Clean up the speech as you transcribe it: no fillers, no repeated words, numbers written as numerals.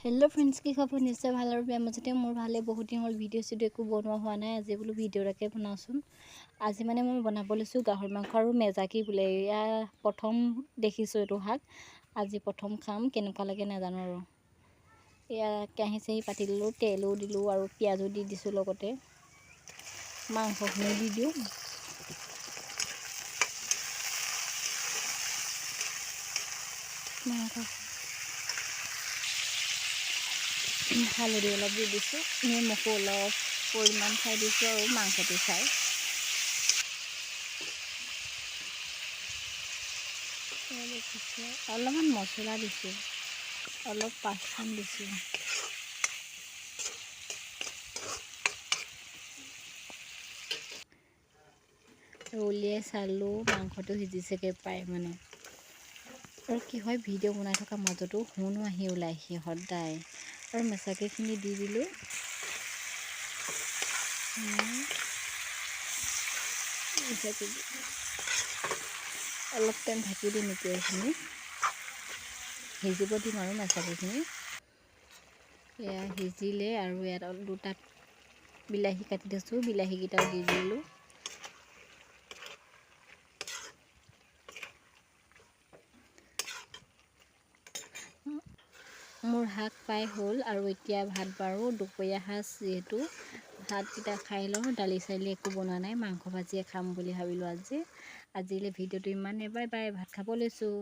Hello friends की खबर निश्चय ভাল আৰু বেয়া মাজতে মোৰ ভালে বহুত দিন হ'ল ভিডিঅ' একো বনোৱা হোৱা নাই আজি বোলো ভিডিঅ'টাকে বনাওচোন আজি মানে মই বনাব লৈছোঁ গাহৰি মাংস আৰু মেজাকি বোলে এয়া প্ৰথম দেখিছোঁ এইটো শাক আজি প্ৰথম খাম কেনেকুৱা লাগে নাজানো আৰু এয়া কেৰাহী চেহি পাতি দিলোঁ তেলো দিলোঁ আৰু পিঁয়াজো দি দিছোঁ লগতে মাংসখিনি দি দিওঁ মাংস হালধি অলপ দি দিছোঁ নিমখো অলপ পৰিমাণ চাই দিছোঁ আৰু মাংসটো চাই অলপমান মছলা দিছোঁ অলপ পাঁচফোৰণ দিছোঁ উলিয়াই চালোঁ মাংসটো সিজিছেগৈ প্ৰায় মানে আৰু কি হয় ভিডিঅ' বনাই থকা মাজতো শুনো আহি ওলাইহি সদায় আৰু মেচাকেখিনি দি দিলোঁ অলপ টাইম ঢাকি দিম এতিয়া এইখিনি সিজিব দিম আৰু মেচাকেখিনি এয়া সিজিলে আৰু ইয়াত দুটা বিলাহী কাটি দিছোঁ বিলাহীকেইটাও দি দিলোঁ মোৰ শাক পাই হ'ল আৰু এতিয়া ভাত বাৰো দুপৰীয়া সাজ যিহেতু ভাতকেইটা খাই লওঁ দালি চালি একো বনোৱা নাই মাংস ভাজিয়ে খাম বুলি ভাবিলোঁ আজিলৈ ভিডিঅ'টো ইমানেই বাই বাই ভাত খাব লৈছোঁ।